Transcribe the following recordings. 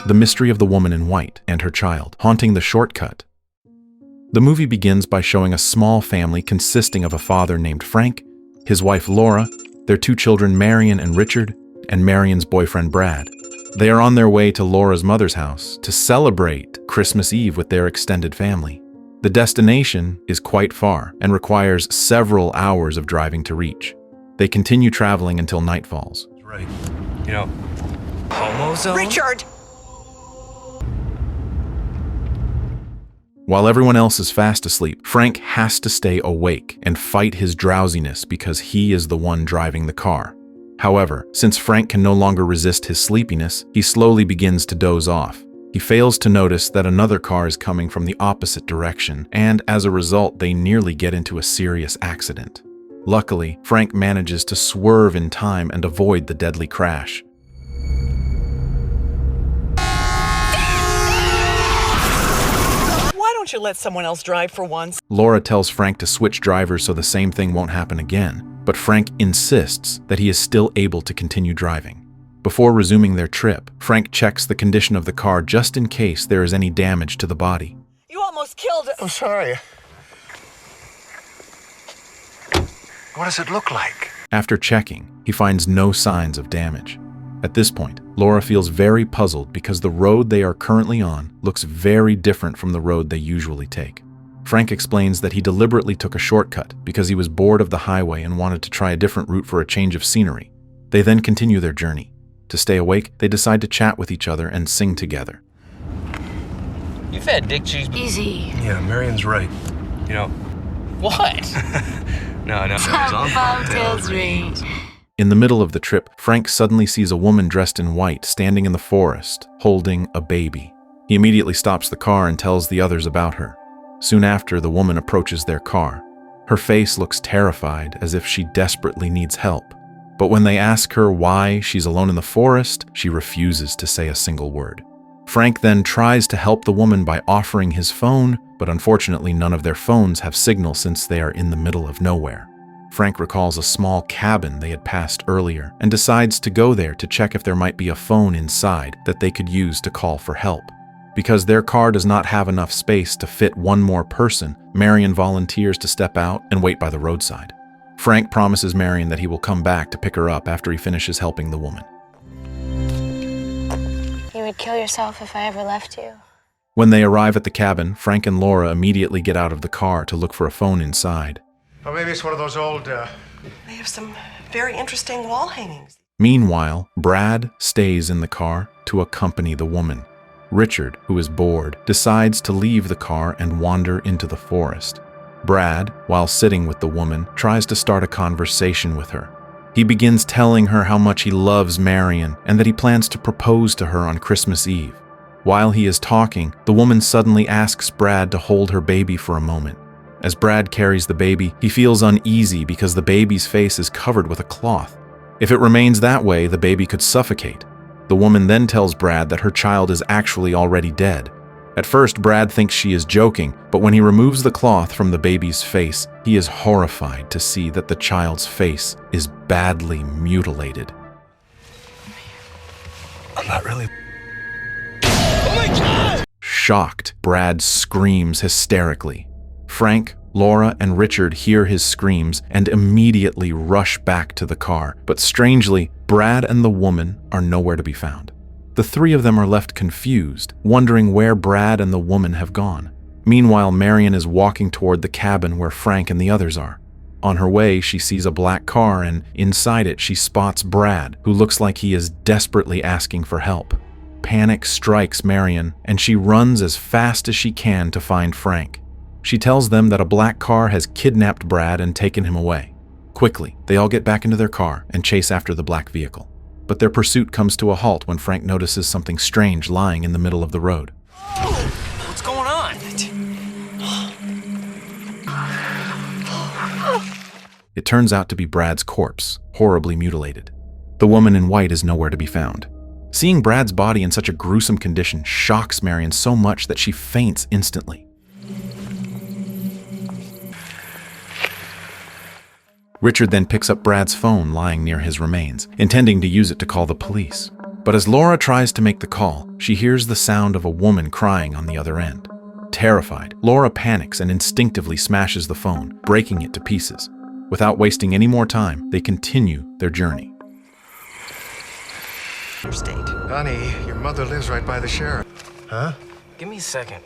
The Mystery of the Woman in White and Her Child, Haunting the Shortcut. The movie begins by showing a small family consisting of a father named Frank, his wife Laura, their two children Marion and Richard, and Marion's boyfriend Brad. They are on their way to Laura's mother's house to celebrate Christmas Eve with their extended family. The destination is quite far and requires several hours of driving to reach. They continue traveling until night falls. Right. You know, homo zone? Richard! While everyone else is fast asleep, Frank has to stay awake and fight his drowsiness because he is the one driving the car. However, since Frank can no longer resist his sleepiness, he slowly begins to doze off. He fails to notice that another car is coming from the opposite direction, and as a result, they nearly get into a serious accident. Luckily, Frank manages to swerve in time and avoid the deadly crash. Why don't you let someone else drive for once? Laura tells Frank to switch drivers so the same thing won't happen again, but Frank insists that he is still able to continue driving. Before resuming their trip, Frank checks the condition of the car just in case there is any damage to the body. You almost killed it. I'm sorry. What does it look like? After checking, he finds no signs of damage. At this point, Laura feels very puzzled because the road they are currently on looks very different from the road they usually take. Frank explains that he deliberately took a shortcut because he was bored of the highway and wanted to try a different route for a change of scenery. They then continue their journey. To stay awake, they decide to chat with each other and sing together. You've had dick cheese. Easy. Yeah, Marion's right. You know, What? no. Bobtails ring. In the middle of the trip, Frank suddenly sees a woman dressed in white standing in the forest, holding a baby. He immediately stops the car and tells the others about her. Soon after, the woman approaches their car. Her face looks terrified, as if she desperately needs help. But when they ask her why she's alone in the forest, she refuses to say a single word. Frank then tries to help the woman by offering his phone, but unfortunately none of their phones have signal since they are in the middle of nowhere. Frank recalls a small cabin they had passed earlier and decides to go there to check if there might be a phone inside that they could use to call for help. Because their car does not have enough space to fit one more person, Marion volunteers to step out and wait by the roadside. Frank promises Marion that he will come back to pick her up after he finishes helping the woman. You would kill yourself if I ever left you. When they arrive at the cabin, Frank and Laura immediately get out of the car to look for a phone inside. Or maybe it's one of those old, They have some very interesting wall hangings. Meanwhile, Brad stays in the car to accompany the woman. Richard, who is bored, decides to leave the car and wander into the forest. Brad, while sitting with the woman, tries to start a conversation with her. He begins telling her how much he loves Marion and that he plans to propose to her on Christmas Eve. While he is talking, the woman suddenly asks Brad to hold her baby for a moment. As Brad carries the baby, he feels uneasy because the baby's face is covered with a cloth. If it remains that way, the baby could suffocate. The woman then tells Brad that her child is actually already dead. At first, Brad thinks she is joking, but when he removes the cloth from the baby's face, he is horrified to see that the child's face is badly mutilated. I'm not really. Oh my God! Shocked, Brad screams hysterically. Frank, Laura, and Richard hear his screams and immediately rush back to the car, but strangely, Brad and the woman are nowhere to be found. The three of them are left confused, wondering where Brad and the woman have gone. Meanwhile, Marion is walking toward the cabin where Frank and the others are. On her way, she sees a black car, and inside it she spots Brad, who looks like he is desperately asking for help. Panic strikes Marion, and she runs as fast as she can to find Frank. She tells them that a black car has kidnapped Brad and taken him away. Quickly, they all get back into their car and chase after the black vehicle. But their pursuit comes to a halt when Frank notices something strange lying in the middle of the road. What's going on? It turns out to be Brad's corpse, horribly mutilated. The woman in white is nowhere to be found. Seeing Brad's body in such a gruesome condition shocks Marion so much that she faints instantly. Richard then picks up Brad's phone lying near his remains, intending to use it to call the police. But as Laura tries to make the call, she hears the sound of a woman crying on the other end. Terrified, Laura panics and instinctively smashes the phone, breaking it to pieces. Without wasting any more time, they continue their journey. Interstate. Honey, your mother lives right by the sheriff. Huh? Give me a second.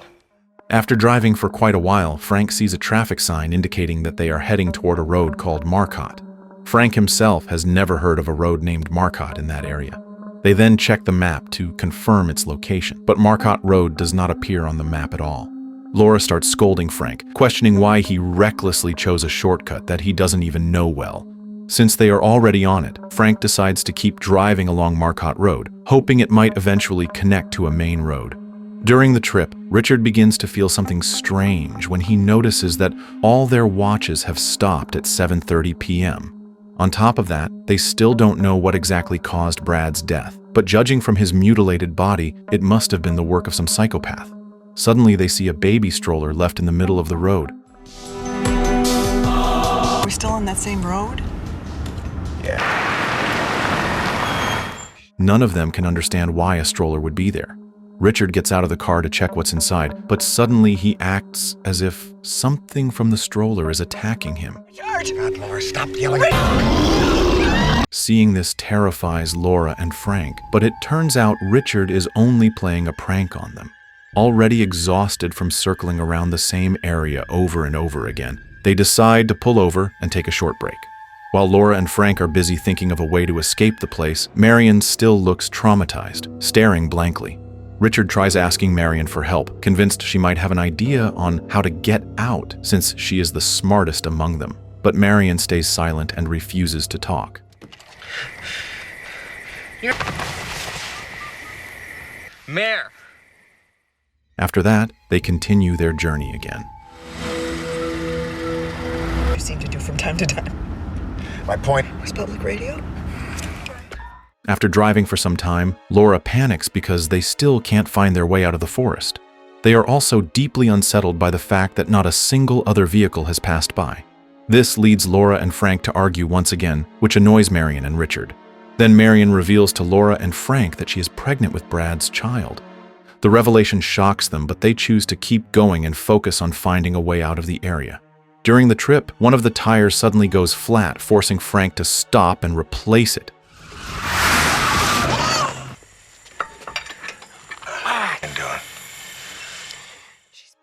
After driving for quite a while, Frank sees a traffic sign indicating that they are heading toward a road called Marcotte. Frank himself has never heard of a road named Marcotte in that area. They then check the map to confirm its location, but Marcotte Road does not appear on the map at all. Laura starts scolding Frank, questioning why he recklessly chose a shortcut that he doesn't even know well. Since they are already on it, Frank decides to keep driving along Marcotte Road, hoping it might eventually connect to a main road. During the trip, Richard begins to feel something strange when he notices that all their watches have stopped at 7:30 p.m. On top of that, they still don't know what exactly caused Brad's death, but judging from his mutilated body, it must have been the work of some psychopath. Suddenly, they see a baby stroller left in the middle of the road. We're still on that same road? None of them can understand why a stroller would be there. Richard gets out of the car to check what's inside, but suddenly he acts as if something from the stroller is attacking him. God, Laura, stop yelling. Seeing this terrifies Laura and Frank, but it turns out Richard is only playing a prank on them. Already exhausted from circling around the same area over and over again, they decide to pull over and take a short break. While Laura and Frank are busy thinking of a way to escape the place, Marion still looks traumatized, staring blankly. Richard tries asking Marion for help, convinced she might have an idea on how to get out since she is the smartest among them. But Marion stays silent and refuses to talk. Mare! After that, they continue their journey again. You seem to do from time to time. My point. Was public radio? After driving for some time, Laura panics because they still can't find their way out of the forest. They are also deeply unsettled by the fact that not a single other vehicle has passed by. This leads Laura and Frank to argue once again, which annoys Marion and Richard. Then Marion reveals to Laura and Frank that she is pregnant with Brad's child. The revelation shocks them, but they choose to keep going and focus on finding a way out of the area. During the trip, one of the tires suddenly goes flat, forcing Frank to stop and replace it.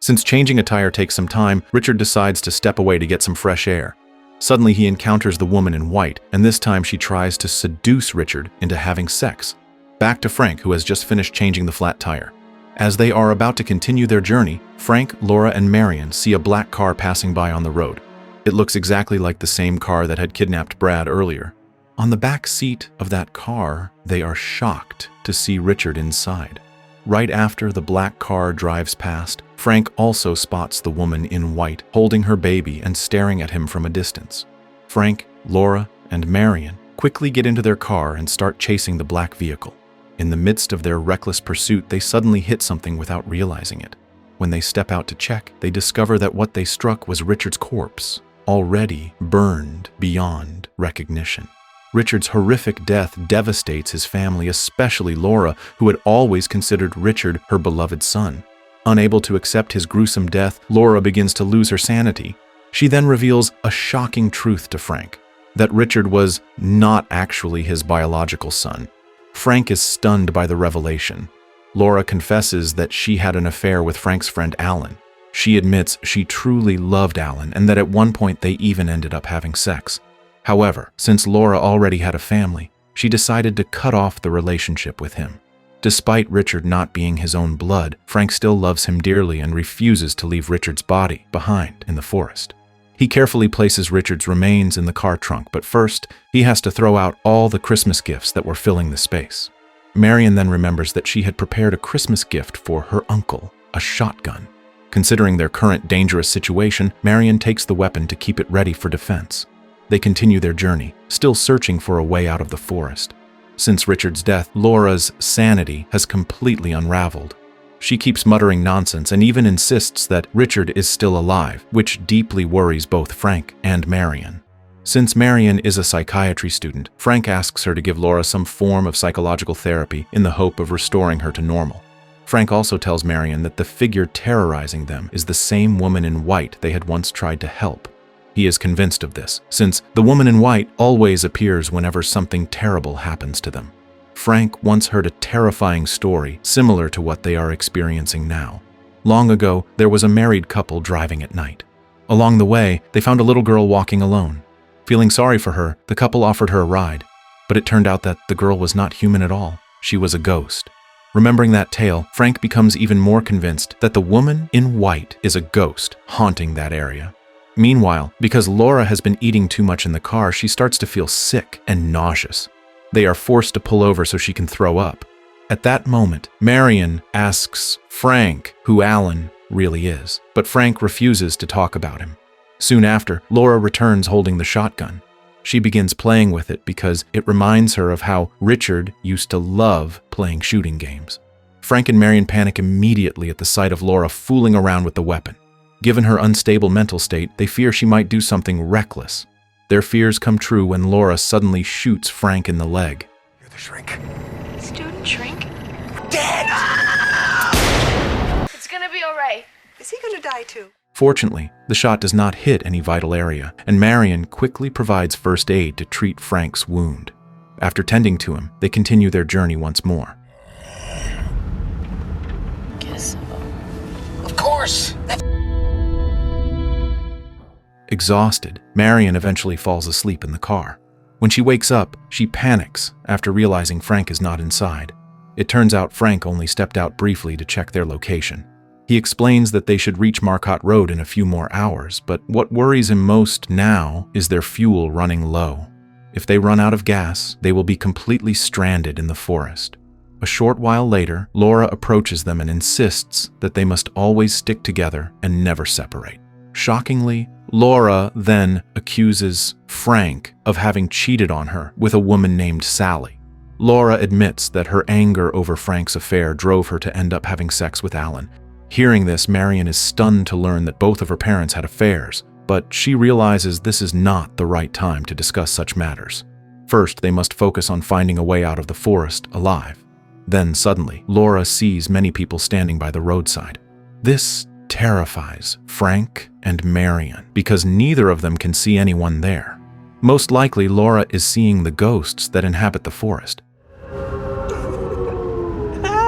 Since changing a tire takes some time, Richard decides to step away to get some fresh air. Suddenly he encounters the woman in white, and this time she tries to seduce Richard into having sex. Back to Frank, who has just finished changing the flat tire. As they are about to continue their journey, Frank, Laura, and Marion see a black car passing by on the road. It looks exactly like the same car that had kidnapped Brad earlier. On the back seat of that car, they are shocked to see Richard inside. Right after the black car drives past, Frank also spots the woman in white holding her baby and staring at him from a distance. Frank, Laura, and Marion quickly get into their car and start chasing the black vehicle. In the midst of their reckless pursuit, they suddenly hit something without realizing it. When they step out to check, they discover that what they struck was Richard's corpse, already burned beyond recognition. Richard's horrific death devastates his family, especially Laura, who had always considered Richard her beloved son. Unable to accept his gruesome death, Laura begins to lose her sanity. She then reveals a shocking truth to Frank, that Richard was not actually his biological son. Frank is stunned by the revelation. Laura confesses that she had an affair with Frank's friend Alan. She admits she truly loved Alan and that at one point they even ended up having sex. However, since Laura already had a family, she decided to cut off the relationship with him. Despite Richard not being his own blood, Frank still loves him dearly and refuses to leave Richard's body behind in the forest. He carefully places Richard's remains in the car trunk, but first, he has to throw out all the Christmas gifts that were filling the space. Marion then remembers that she had prepared a Christmas gift for her uncle, a shotgun. Considering their current dangerous situation, Marion takes the weapon to keep it ready for defense. They continue their journey, still searching for a way out of the forest. Since Richard's death, Laura's sanity has completely unraveled. She keeps muttering nonsense and even insists that Richard is still alive, which deeply worries both Frank and Marion. Since Marion is a psychiatry student, Frank asks her to give Laura some form of psychological therapy in the hope of restoring her to normal. Frank also tells Marion that the figure terrorizing them is the same woman in white they had once tried to help. He is convinced of this, since the woman in white always appears whenever something terrible happens to them. Frank once heard a terrifying story similar to what they are experiencing now. Long ago, there was a married couple driving at night. Along the way, they found a little girl walking alone. Feeling sorry for her, the couple offered her a ride, but it turned out that the girl was not human at all. She was a ghost. Remembering that tale, Frank becomes even more convinced that the woman in white is a ghost haunting that area. Meanwhile, because Laura has been eating too much in the car, she starts to feel sick and nauseous. They are forced to pull over so she can throw up. At that moment, Marion asks Frank who Alan really is, but Frank refuses to talk about him. Soon after, Laura returns holding the shotgun. She begins playing with it because it reminds her of how Richard used to love playing shooting games. Frank and Marion panic immediately at the sight of Laura fooling around with the weapon. Given her unstable mental state, they fear she might do something reckless. Their fears come true when Laura suddenly shoots Frank in the leg. You're the shrink. Student shrink? Dead! It's gonna be alright. Is he gonna die too? Fortunately, the shot does not hit any vital area, and Marion quickly provides first aid to treat Frank's wound. After tending to him, they continue their journey once more. Guess so. Of course! Exhausted, Marion eventually falls asleep in the car. When she wakes up, she panics after realizing Frank is not inside. It turns out Frank only stepped out briefly to check their location. He explains that they should reach Marcotte Road in a few more hours, but what worries him most now is their fuel running low. If they run out of gas, they will be completely stranded in the forest. A short while later, Laura approaches them and insists that they must always stick together and never separate. Shockingly, Laura then accuses Frank of having cheated on her with a woman named Sally. Laura admits that her anger over Frank's affair drove her to end up having sex with Alan. Hearing this, Marion is stunned to learn that both of her parents had affairs, but she realizes this is not the right time to discuss such matters. First, they must focus on finding a way out of the forest alive. Then suddenly, Laura sees many people standing by the roadside. This terrifies Frank and Marion because neither of them can see anyone there. Most likely, Laura is seeing the ghosts that inhabit the forest.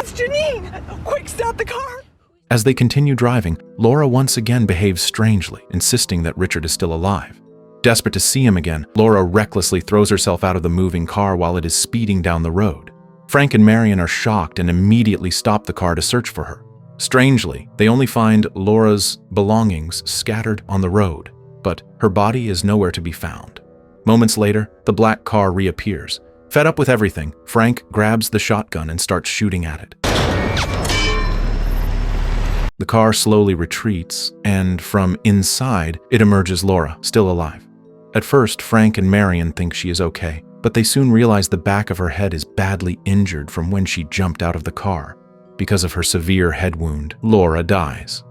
It's Janine! Quick, stop the car! As they continue driving, Laura once again behaves strangely, insisting that Richard is still alive. Desperate to see him again, Laura recklessly throws herself out of the moving car while it is speeding down the road. Frank and Marion are shocked and immediately stop the car to search for her. Strangely, they only find Laura's belongings scattered on the road, but her body is nowhere to be found. Moments later, the black car reappears. Fed up with everything, Frank grabs the shotgun and starts shooting at it. The car slowly retreats, and from inside, it emerges Laura, still alive. At first, Frank and Marion think she is okay, but they soon realize the back of her head is badly injured from when she jumped out of the car. Because of her severe head wound, Laura dies.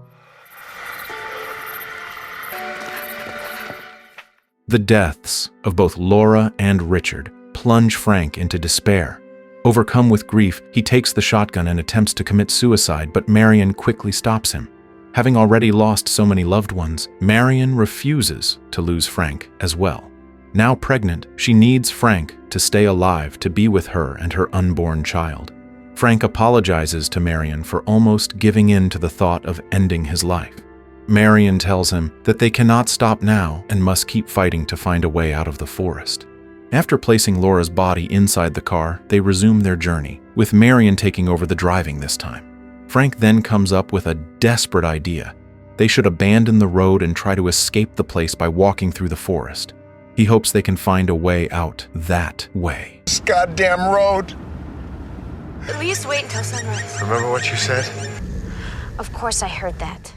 The deaths of both Laura and Richard plunge Frank into despair. Overcome with grief, he takes the shotgun and attempts to commit suicide, but Marion quickly stops him. Having already lost so many loved ones, Marion refuses to lose Frank as well. Now pregnant, she needs Frank to stay alive to be with her and her unborn child. Frank apologizes to Marion for almost giving in to the thought of ending his life. Marion tells him that they cannot stop now and must keep fighting to find a way out of the forest. After placing Laura's body inside the car, they resume their journey, with Marion taking over the driving this time. Frank then comes up with a desperate idea. They should abandon the road and try to escape the place by walking through the forest. He hopes they can find a way out that way. This goddamn road. At least wait until sunrise. Remember what you said? Of course I heard that.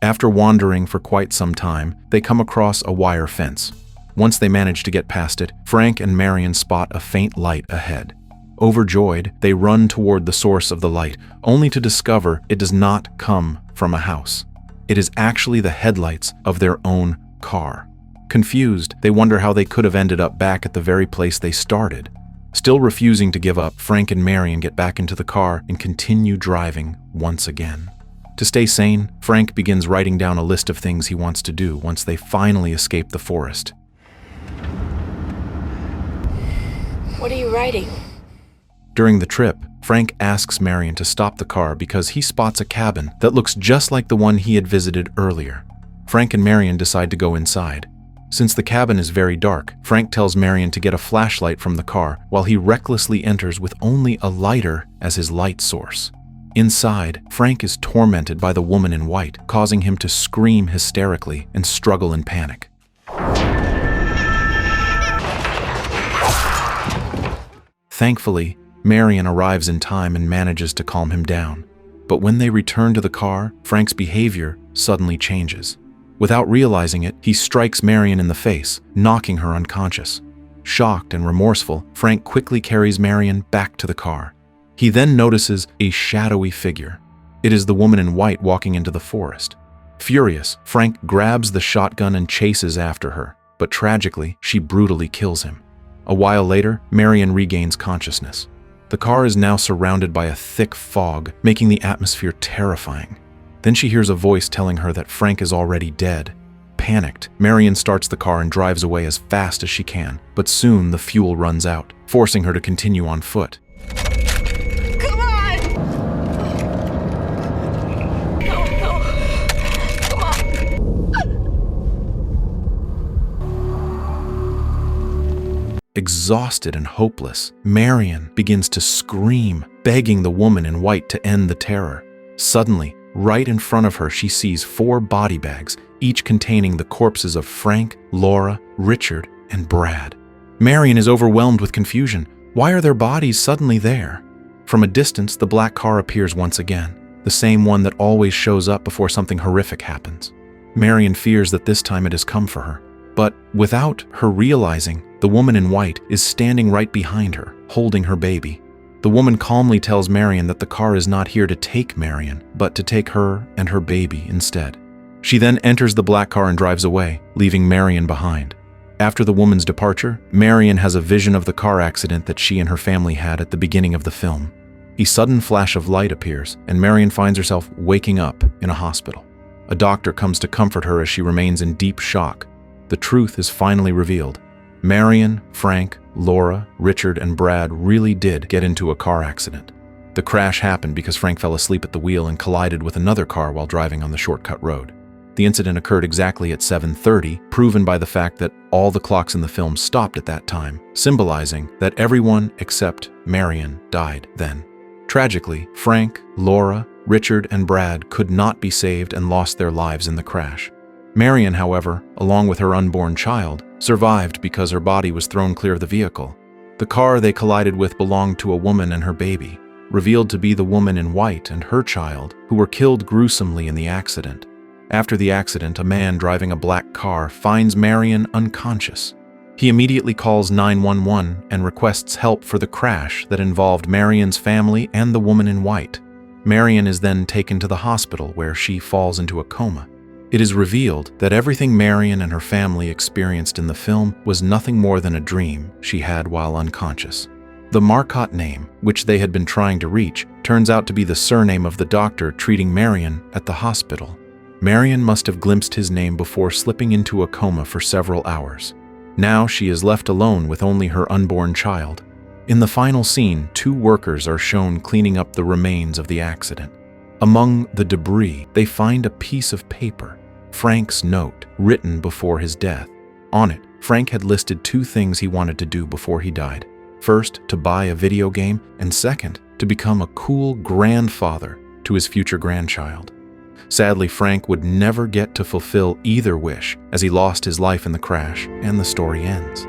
After wandering for quite some time, they come across a wire fence. Once they manage to get past it, Frank and Marion spot a faint light ahead. Overjoyed, they run toward the source of the light, only to discover it does not come from a house. It is actually the headlights of their own car. Confused, they wonder how they could have ended up back at the very place they started. Still refusing to give up, Frank and Marion get back into the car and continue driving once again. To stay sane, Frank begins writing down a list of things he wants to do once they finally escape the forest. What are you writing? During the trip, Frank asks Marion to stop the car because he spots a cabin that looks just like the one he had visited earlier. Frank and Marion decide to go inside. Since the cabin is very dark, Frank tells Marion to get a flashlight from the car while he recklessly enters with only a lighter as his light source. Inside, Frank is tormented by the woman in white, causing him to scream hysterically and struggle in panic. Thankfully, Marion arrives in time and manages to calm him down. But when they return to the car, Frank's behavior suddenly changes. Without realizing it, he strikes Marion in the face, knocking her unconscious. Shocked and remorseful, Frank quickly carries Marion back to the car. He then notices a shadowy figure. It is the woman in white walking into the forest. Furious, Frank grabs the shotgun and chases after her, but tragically, she brutally kills him. A while later, Marion regains consciousness. The car is now surrounded by a thick fog, making the atmosphere terrifying. Then she hears a voice telling her that Frank is already dead. Panicked, Marion starts the car and drives away as fast as she can, but soon the fuel runs out, forcing her to continue on foot. Come on! No. Come on! Exhausted and hopeless, Marion begins to scream, begging the woman in white to end the terror. Suddenly, right in front of her, she sees 4 body bags, each containing the corpses of Frank, Laura, Richard, and Brad. Marion is overwhelmed with confusion. Why are their bodies suddenly there? From a distance, the black car appears once again, the same one that always shows up before something horrific happens. Marion fears that this time it has come for her. But without her realizing, the woman in white is standing right behind her, holding her baby. The woman calmly tells Marion that the car is not here to take Marion, but to take her and her baby instead. She then enters the black car and drives away, leaving Marion behind. After the woman's departure, Marion has a vision of the car accident that she and her family had at the beginning of the film. A sudden flash of light appears, and Marion finds herself waking up in a hospital. A doctor comes to comfort her as she remains in deep shock. The truth is finally revealed. Marion, Frank, Laura, Richard, and Brad really did get into a car accident. The crash happened because Frank fell asleep at the wheel and collided with another car while driving on the shortcut road. The incident occurred exactly at 7:30, proven by the fact that all the clocks in the film stopped at that time, symbolizing that everyone except Marion died then. Tragically, Frank, Laura, Richard, and Brad could not be saved and lost their lives in the crash. Marion, however, along with her unborn child, survived because her body was thrown clear of the vehicle. The car they collided with belonged to a woman and her baby, revealed to be the woman in white and her child, who were killed gruesomely in the accident. After the accident, a man driving a black car finds Marion unconscious. He immediately calls 911 and requests help for the crash that involved Marion's family and the woman in white. Marion is then taken to the hospital where she falls into a coma. It is revealed that everything Marion and her family experienced in the film was nothing more than a dream she had while unconscious. The Marcotte name, which they had been trying to reach, turns out to be the surname of the doctor treating Marion at the hospital. Marion must have glimpsed his name before slipping into a coma for several hours. Now she is left alone with only her unborn child. In the final scene, 2 workers are shown cleaning up the remains of the accident. Among the debris, they find a piece of paper, Frank's note, written before his death. On it, Frank had listed 2 things he wanted to do before he died. First, to buy a video game, and second, to become a cool grandfather to his future grandchild. Sadly, Frank would never get to fulfill either wish as he lost his life in the crash, and the story ends.